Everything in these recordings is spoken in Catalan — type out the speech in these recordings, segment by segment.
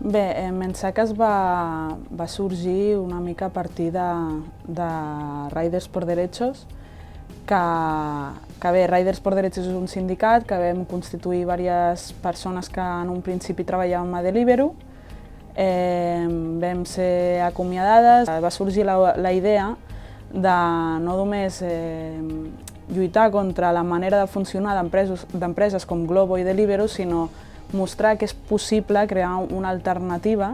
Bé, Mensaques va sorgir una mica a partir de Riders por Derechos, que bé, Riders por Derechos és un sindicat que vam constituir diverses persones que en un principi treballàvem a Deliveroo. Vam ser acomiadades. Va sorgir la idea de no només lluitar contra la manera de funcionar d'empreses com Glovo i Deliveroo, sinó mostrar que és possible crear una alternativa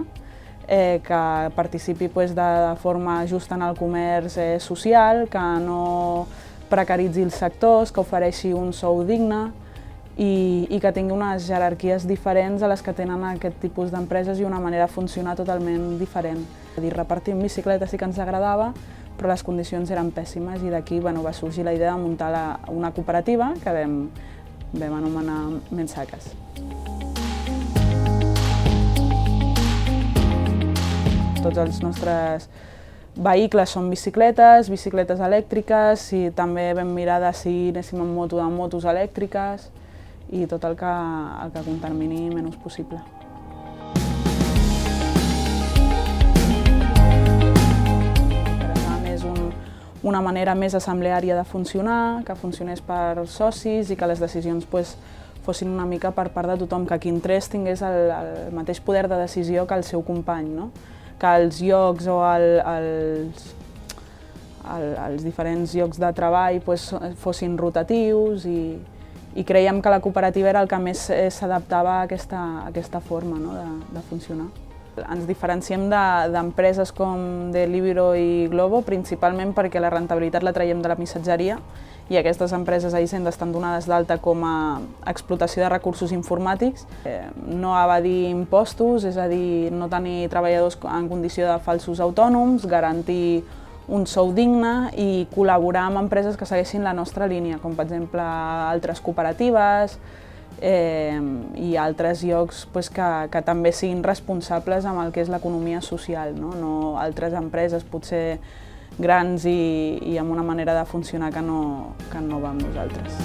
que participi de forma justa en el comerç social, que no precaritzi els sectors, que ofereixi un sou digne i que tingui unes jerarquies diferents a les que tenen aquest tipus d'empreses i una manera de funcionar totalment diferent. Repartir en bicicleta sí que ens agradava, però les condicions eren pèssimes i d'aquí va sorgir la idea de muntar una cooperativa que vam anomenar Mensaques. Tots els nostres vehicles són bicicletes elèctriques, i també vam mirar de si anéssim en moto de motos elèctriques i tot el que contamini menys possible. És una manera més assembleària de funcionar, que funcionés per socis i que les decisions fossin una mica per part de tothom, que qui entrés tingués el mateix poder de decisió que el seu company, no? Que els llocs o els diferents llocs de treball fossin rotatius i creiem que la cooperativa era el que més s'adaptava a aquesta forma de funcionar. Ens diferenciem d'empreses com Deliveroo i Glovo principalment perquè la rendibilitat la traiem de la missatgeria i aquestes empreses a Hisenda estan donades d'alta com a explotació de recursos informàtics. No evadir impostos, és a dir, no tenir treballadors en condició de falsos autònoms, garantir un sou digne i col·laborar amb empreses que segueixin la nostra línia, com per exemple altres cooperatives i altres llocs que també siguin responsables amb el que és l'economia social, no altres empreses potser grans i amb una manera de funcionar que no va amb nosaltres.